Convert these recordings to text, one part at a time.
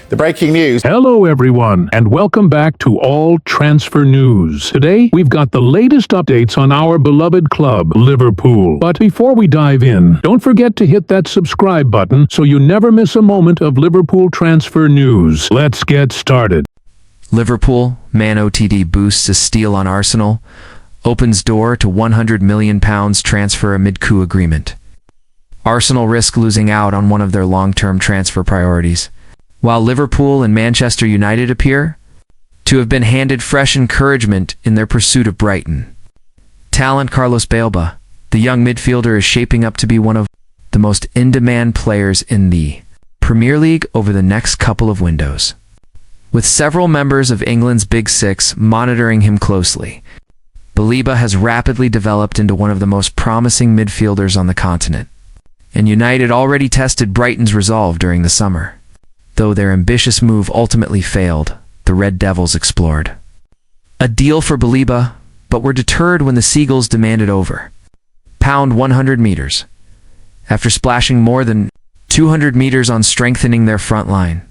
The breaking news. Hello everyone, and welcome back to All Transfer News. Today, we've got the latest updates on our beloved club, Liverpool. But before we dive in, don't forget to hit that subscribe button so you never miss a moment of Liverpool transfer news. Let's get started. Liverpool, Man OTD boosts a steal on Arsenal, opens door to £100 million transfer amid Coup agreement. Arsenal risk losing out on one of their long-term transfer priorities, while Liverpool and Manchester United appear to have been handed fresh encouragement in their pursuit of Brighton. Talent Carlos Baleba, the young midfielder, is shaping up to be one of the most in-demand players in the Premier League over the next couple of windows, with several members of England's Big Six monitoring him closely. Baleba has rapidly developed into one of the most promising midfielders on the continent, and United already tested Brighton's resolve during the summer. Though their ambitious move ultimately failed, the Red Devils explored a deal for Baleba, but were deterred when the Seagulls demanded over £100 meters, after splashing more than 200 meters on strengthening their front line,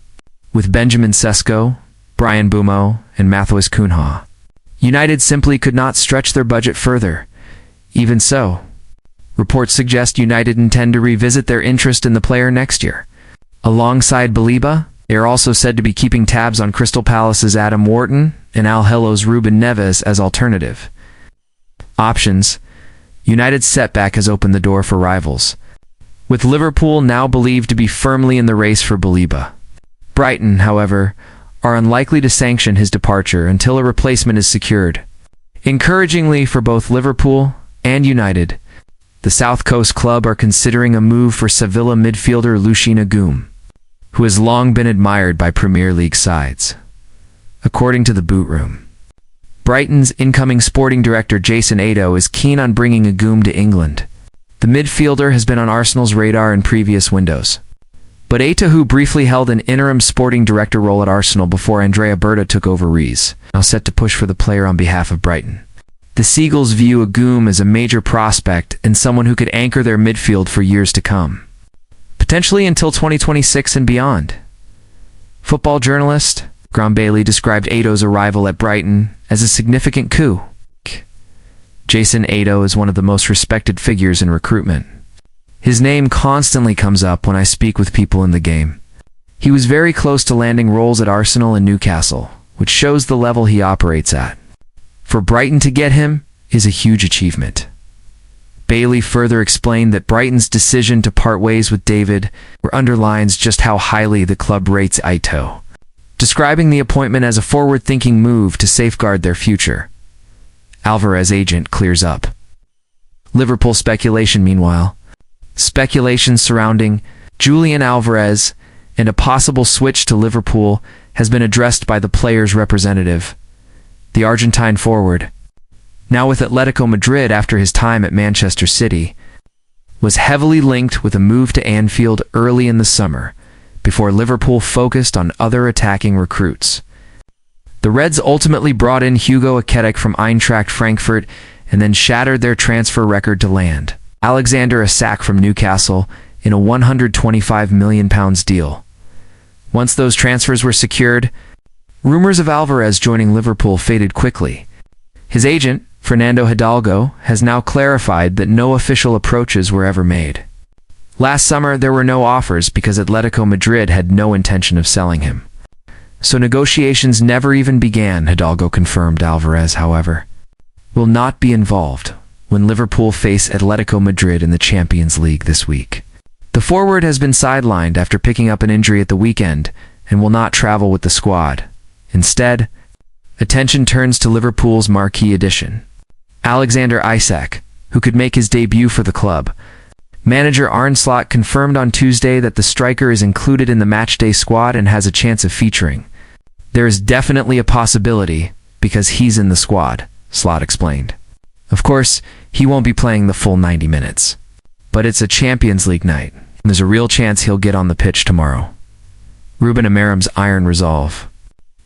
with Benjamin Sesko, Brian Bumo, and Matheus Cunha. United simply could not stretch their budget further. Even so, reports suggest United intend to revisit their interest in the player next year. Alongside Baleba, they are also said to be keeping tabs on Crystal Palace's Adam Wharton and Al Hilal's Ruben Neves as alternative options. United's setback has opened the door for rivals, with Liverpool now believed to be firmly in the race for Baleba. Brighton, however, are unlikely to sanction his departure until a replacement is secured. Encouragingly for both Liverpool and United, the South Coast club are considering a move for Sevilla midfielder Lucien Agum, who has long been admired by Premier League sides. According to the Boot Room, Brighton's incoming sporting director Jason Ado is keen on bringing Agum to England. The midfielder has been on Arsenal's radar in previous windows, but Ado, who briefly held an interim sporting director role at Arsenal before Andrea Berta took over Rees, now set to push for the player on behalf of Brighton. The Seagulls view Agum as a major prospect and someone who could anchor their midfield for years to come, potentially until 2026 and beyond. Football journalist Graham Bailey described Ado's arrival at Brighton as a significant coup. Jason Ado is one of the most respected figures in recruitment. His name constantly comes up when I speak with people in the game. He was very close to landing roles at Arsenal and Newcastle, which shows the level he operates at. For Brighton to get him is a huge achievement. Bailey further explained that Brighton's decision to part ways with David underlines just how highly the club rates Ito, describing the appointment as a forward-thinking move to safeguard their future. Alvarez agent clears up Liverpool speculation. Meanwhile, speculation surrounding Julian Alvarez and a possible switch to Liverpool has been addressed by the player's representative, the Argentine forward, now with Atletico Madrid after his time at Manchester City, was heavily linked with a move to Anfield early in the summer, before Liverpool focused on other attacking recruits. The Reds ultimately brought in Hugo Ekitike from Eintracht Frankfurt and then shattered their transfer record to land Alexander Isak from Newcastle in a £125 million deal. Once those transfers were secured, rumors of Alvarez joining Liverpool faded quickly. His agent, Fernando Hidalgo, has now clarified that no official approaches were ever made. Last summer, there were no offers because Atletico Madrid had no intention of selling him. So negotiations never even began. Hidalgo confirmed Alvarez, however, will not be involved when Liverpool face Atletico Madrid in the Champions League this week. The forward has been sidelined after picking up an injury at the weekend and will not travel with the squad. Instead, attention turns to Liverpool's marquee addition, Alexander Isak, who could make his debut for the club. Manager Arne Slot confirmed on Tuesday that the striker is included in the matchday squad and has a chance of featuring. There is definitely a possibility because he's in the squad, Slot explained. Of course, he won't be playing the full 90 minutes. But it's a Champions League night, and there's a real chance he'll get on the pitch tomorrow. Ruben Amorim's iron resolve.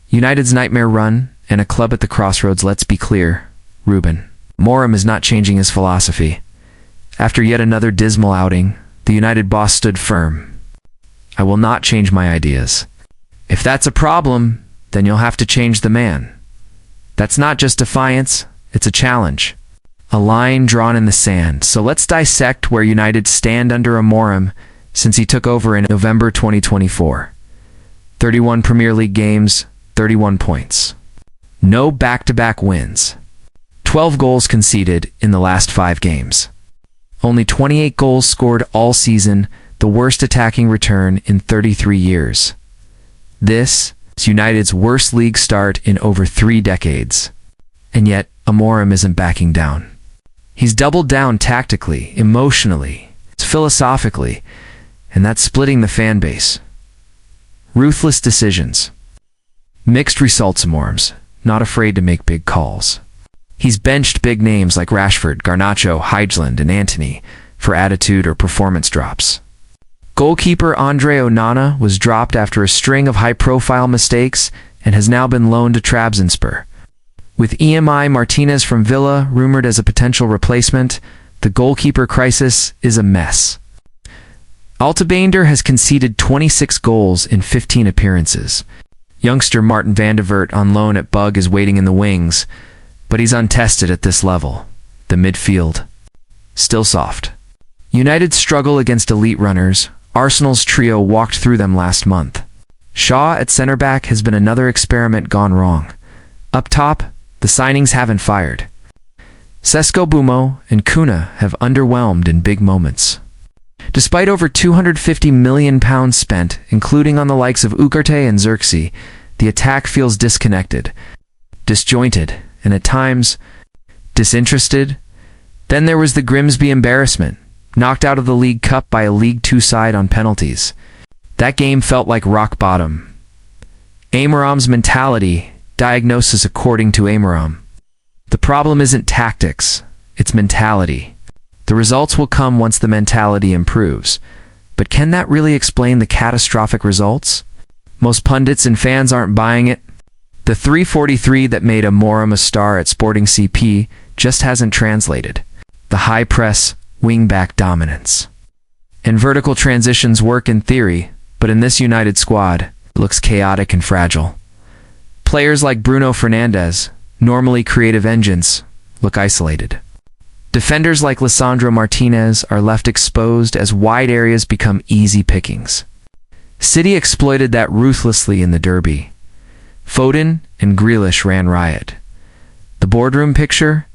United's nightmare run and a club at the crossroads. Let's be clear, Ruben Amorim is not changing his philosophy. After yet another dismal outing, the United boss stood firm. I will not change my ideas. If that's a problem, then you'll have to change the man. That's not just defiance, it's a challenge. A line drawn in the sand. So let's dissect where United stand under Amorim since he took over in November 2024. 31 Premier League games, 31 points. No back-to-back wins. 12 goals conceded in the last 5 games. Only 28 goals scored all season, the worst attacking return in 33 years. This is United's worst league start in over 3 decades. And yet, Amorim isn't backing down. He's doubled down tactically, emotionally, philosophically, and that's splitting the fan base. Ruthless decisions. Mixed results Amorim's, not afraid to make big calls. He's benched big names like Rashford, Garnacho, Haaland, and Antony for attitude or performance drops. Goalkeeper Andre Onana was dropped after a string of high-profile mistakes and has now been loaned to Trabzonspor. With EMI Martinez from Villa rumored as a potential replacement, the goalkeeper crisis is a mess. Altebander has conceded 26 goals in 15 appearances. Youngster Martin van de Vet on loan at Bug is waiting in the wings, but he's untested at this level. The midfield, still soft. United's struggle against elite runners. Arsenal's trio walked through them last month. Shaw at centre-back has been another experiment gone wrong. Up top, the signings haven't fired. Sesko Bumo and Kuna have underwhelmed in big moments. Despite over £250 million spent, including on the likes of Ugarte and Xerxes, the attack feels disconnected, disjointed, and at times, disinterested. Then there was the Grimsby embarrassment, knocked out of the League Cup by a League Two side on penalties. That game felt like rock bottom. Amorim's mentality, diagnosis according to Amorim. The problem isn't tactics, it's mentality. The results will come once the mentality improves. But can that really explain the catastrophic results? Most pundits and fans aren't buying it. The 343 that made Amorim a star at Sporting CP just hasn't translated. The high press, wing-back dominance. And vertical transitions work in theory, but in this United squad, it looks chaotic and fragile. Players like Bruno Fernandes, normally creative engines, look isolated. Defenders like Lisandro Martinez are left exposed as wide areas become easy pickings. City exploited that ruthlessly in the derby. Foden and Grealish ran riot. The boardroom picture?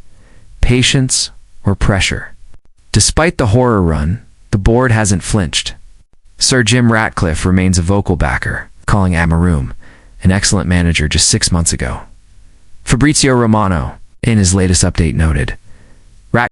Patience or pressure. Despite the horror run, the board hasn't flinched. Sir Jim Ratcliffe remains a vocal backer, calling Amorim an excellent manager just 6 months ago. Fabrizio Romano, in his latest update, noted,